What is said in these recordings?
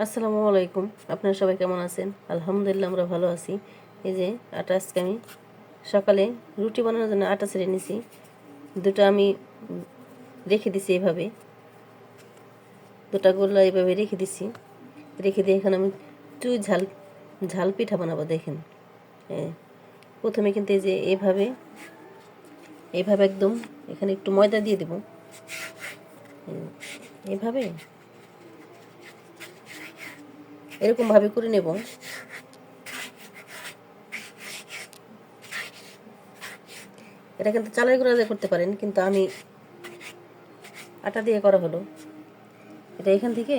আসসালামু আলাইকুম। আপনারা সবাই কেমন আছেন? আলহামদুলিল্লাহ আমরা ভালো আছি। এই যে আটা আজকে আমি সকালে রুটি বানানোর জন্য আটা ছেড়ে নিছি। দুটো আমি রেখে দিছি এভাবে, দুটা গোল্লা এভাবে রেখে দিছি। রেখে দিয়ে এখানে আমি চুই ঝাল ঝাল পিঠা বানাবো। দেখেন, প্রথমে কিন্তু এই যে এভাবে এভাবে একদম এখানে একটু ময়দা দিয়ে দেব। এভাবে এরকমভাবে করে নেব। এটা কিন্তু চালের গুঁড়া দিয়ে করতে পারেন, কিন্তু আমি আটা দিয়ে করা হলো। এটা এখান থেকে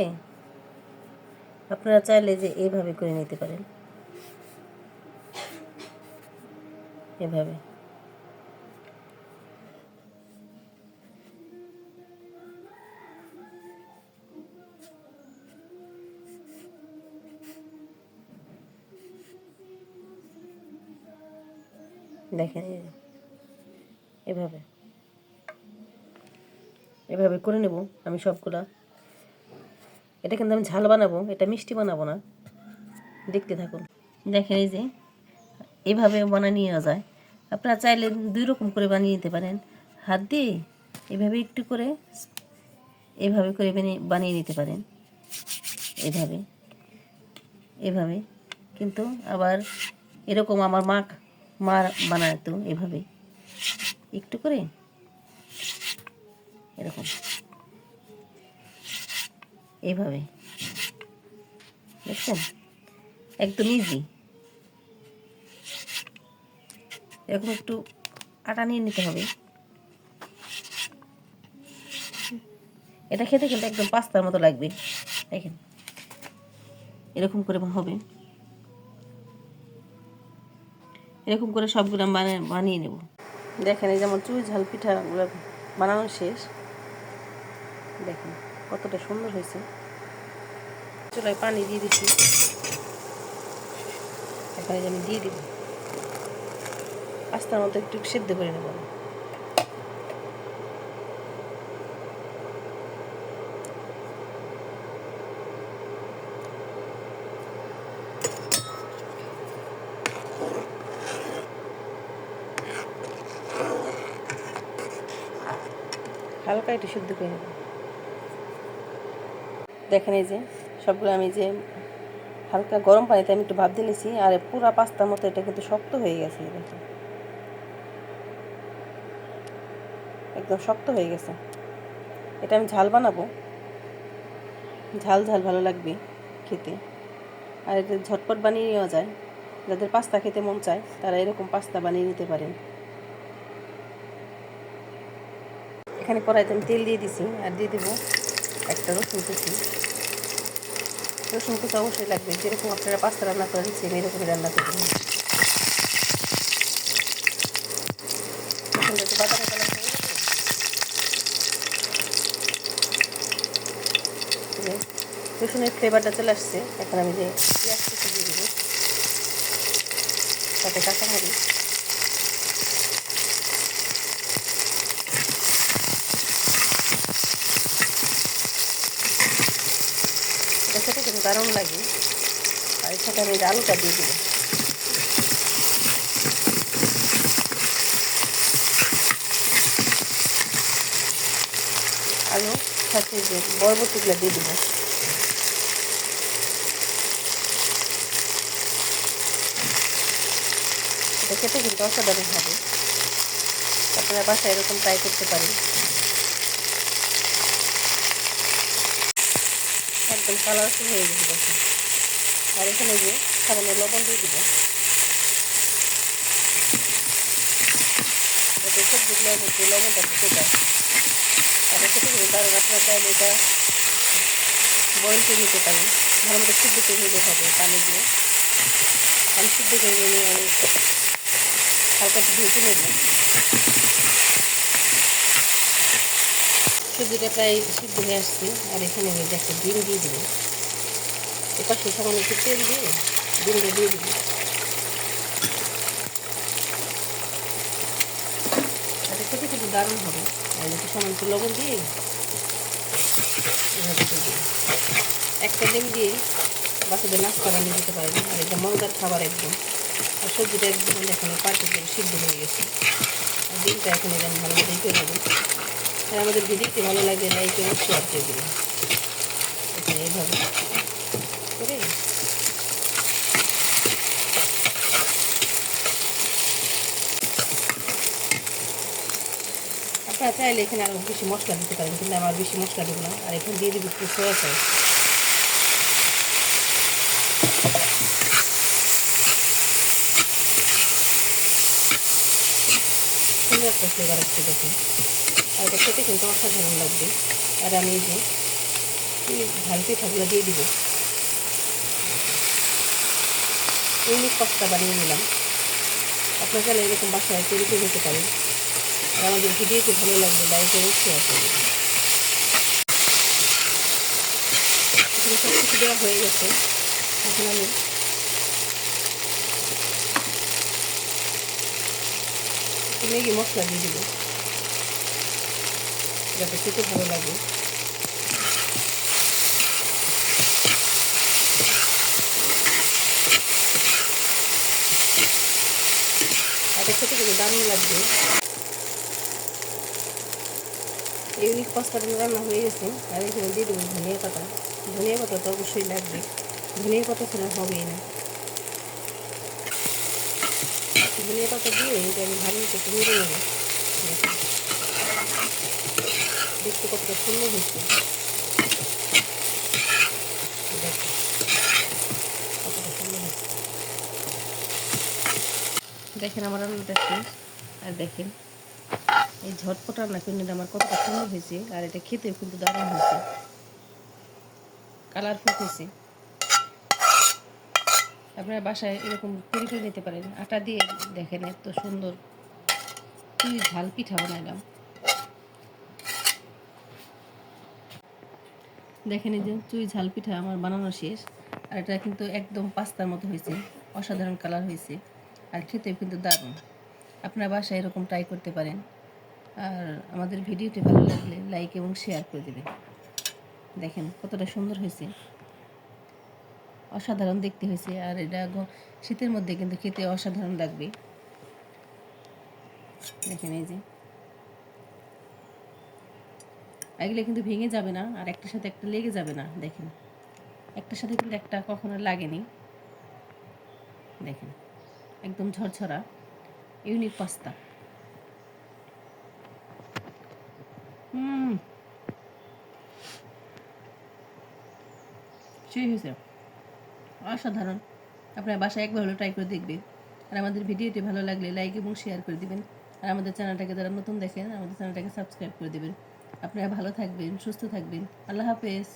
আপনারা চাইলে যে এইভাবে করে নিতে পারেন, এভাবে। দেখেন, এভাবে এভাবে করে নেব আমি সবগুলা। এটা কিন্তু আমি ঝাল বানাবো, এটা মিষ্টি বানাবো না। দেখতে থাকুন। দেখেন, এই যে এভাবে বানিয়ে নেওয়া যায়। আপনারা চাইলে দুই রকম করে বানিয়ে নিতে পারেন। হাত দিয়ে এভাবে একটু করে এভাবে করে বানিয়ে নিতে পারেন, এভাবে এভাবে। কিন্তু আবার এরকম আমার মা বানাতো এভাবে একটু করে, এরকম এইভাবে। দেখছেন, একদম ইজি। এরকম একটু আটা নিয়ে নিতে হবে। এটা খেতে কিন্তু একদম পাস্তার মতো লাগবে। দেখেন, এরকম করে হবে। এরকম করে সবগুলো বানিয়ে নেব। দেখেন, এই যেমন চুই ঝাল পিঠাগুলো বানানো শেষ। দেখেন কতটা সুন্দর হয়েছে। চুলায় পানি দিয়ে দিচ্ছি, এখানে আমি দিয়ে দিব। পাস্তার মতো একটু সেদ্ধ করে নেব। হালকা একটু সিদ্ধ করে নেব। দেখেন, এই যে সবগুলো আমি যে হালকা গরম পানিতে আমি একটু ভাপ দিয়ে নিয়েছি, আর পুরা পাস্তার মতো এটা কিন্তু শক্ত হয়ে গেছে। দেখেন, একদম শক্ত হয়ে গেছে। এটা আমি ঝাল বানাবো, ঝাল ঝাল ভালো লাগবে খেতে। আর এটা ঝটপট বানিয়ে নেওয়া যায়। যাদের পাস্তা খেতে মন চায় তারা এরকম পাস্তা বানিয়ে নিতে পারেন। এখানে কড়াইতে আমি তেল দিয়ে দিছি, আর দিয়ে দেবো একটা রসুন কুচি। রসুন কুচি অবশ্যই লাগবে, যেরকম আপনারা পাস্তা রান্না করেন সেম এরকমই রান্না করবেন। রসুনটা একটু বাদামি কালার হয়ে গেলে রসুনের ফ্লেভারটা চলে আসছে। এখন আমি যে পেঁয়াজ কুচি দিয়ে দেবো, সাথে কাঁচামরিচ। এটা খেতে কিন্তু দারুণ লাগে। আর এর সাথে আমি আলুটা দিয়ে দেবো। আলু সাথে যে বরবটিগুলো দিয়ে দেবো। এটা খেতে কিন্তু অসাধারণ হবে। আপনারা বাসায় এরকম ট্রাই করতে পারেন। একদম কালারফুল হয়ে গেছে দেখুন। আর এখানে যে সামান্য লবণ দিয়ে দেবো, যাতে সবজিগুলোর মধ্যে লবণটা ঢুকে যায়। আর খেতে কিন্তু দারুণ। আপনারা চাইলে এটা বয়েল করে নিতে পারেন, ভালো মতো সিদ্ধ করে নিতে হবে পানি দিয়ে। আমি সিদ্ধ করে নিয়ে আমি হালকা একটু ঢেকে নেব। সবজিটা প্রায় সিদ্ধ হয়ে আসছে। আর এখানে আমি একটা ডিম দিয়ে দেবো। এপাশে সামান্য একটু তেল দিয়ে ডিমটা দিয়ে দেবো। তাতে খেতে কিন্তু দারুণ হবে। আর একটু সামান্য একটু লবণ দিয়ে এভাবে দিয়ে দেবো। একটা ডিম দিয়ে বাচ্চাদের নাস্তা বানিয়ে দিতে পারেন। আর এটা মজাদার খাবার একদম। আর সবজিটা একদম দেখেন পারফেক্ট সিদ্ধ হয়ে গেছে। আর ডিমটা এখন এখানে ভালো মতো করে নেবেন। আর আমাদের ভিডিওটি ভালো লাগলে লাইক এবং শেয়ার করে দেবেন। এখানে এইভাবে করে আপনারা চাইলে এখানে আরও বেশি মশলা দিতে পারেন, কিন্তু আমার বেশি মশলা দেবো না। আর এখানে দিয়ে দেবো একটু সয়া সস। সুন্দর একটা ফ্লেভার আসছে দেখুন। আর এটা খেতে কিন্তু অসাধারণ লাগবে। আর আমি এই যে ঝাল পিঠাগুলো দিয়ে দিব। ইউনিক পাস্তা বানিয়ে নিলাম। আপনার চাইলে এরকম বাসায় তৈরি করে নিতে পারেন। আর আমাদের ভিডিওটি ভালো লাগবে লাইক এবং শেয়ার করবেন। এখানে সব কিছু দেওয়া হয়ে গেছে। এখন আমি ম্যাগি মশলা দিয়ে দেবো, যাতে খেতে ভালো লাগে। এটা খেতে কিন্তু দারুণ লাগবে। ইউনিক পাস্তাটা রান্না হয়ে গেছে। আর এখানে দিয়ে দেবো ধনিয়া পাতা। ধনিয়া পাতা তো অবশ্যই লাগবে, ধনিয়া পাতা ছাড়া হবেই না। ধনিয়া পাতা দিয়ে এটা আমি ভালো মতো মেরে নেবো। দেখতে কতটা সুন্দর হয়েছে, কতটা সুন্দর হয়েছে। দেখেন আমার রান্নাটা শেষ। আর দেখেন এই ঝটপট রান্না কিন্তু আমার কতটা সুন্দর হয়েছে। আর এটা খেতেও কিন্তু দারুণ হয়েছে, কালারফুল হয়েছে। আপনারা বাসায় এরকম তৈরি করে নিতে পারেন। আটা দিয়ে দেখেন এত সুন্দর চুই ঝাল পিঠা বানাইলাম। দেখেন এই যে চুই ঝাল পিঠা আমার বানানো শেষ। আর এটা কিন্তু একদম পাস্তার মতো হয়েছে, অসাধারণ কালার হয়েছে। আর খেতেও কিন্তু দারুণ। আপনারা বাসায় এরকম ট্রাই করতে পারেন। আর আমাদের ভিডিওটি ভালো লাগলে লাইক এবং শেয়ার করে দেবেন। দেখেন কতটা সুন্দর হয়েছে, অসাধারণ দেখতে হয়েছে। আর এটা শীতের মধ্যে কিন্তু খেতে অসাধারণ লাগবে। দেখেন এই যে এগুলো কিন্তু ভেঙে যাবে না, আর একটার সাথে একটা লেগে যাবে না। দেখেন একটার সাথে কিন্তু একটা কখনো লাগেনি। দেখেন একদম ঝরঝরা ইউনিক পাস্তা। সেই হয়েছে অসাধারণ। আপনার বাসায় একবার হলো ট্রাই করে দেখবেন। আর আমাদের ভিডিওটি ভালো লাগলে লাইক এবং শেয়ার করে দিবেন। আর আমাদের চ্যানেলটাকে যারা নতুন দেখেন আমাদের চ্যানেলটাকে সাবস্ক্রাইব করে দেবেন। আপনারা ভালো থাকবেন, সুস্থ থাকবেন। আল্লাহ হাফেজ।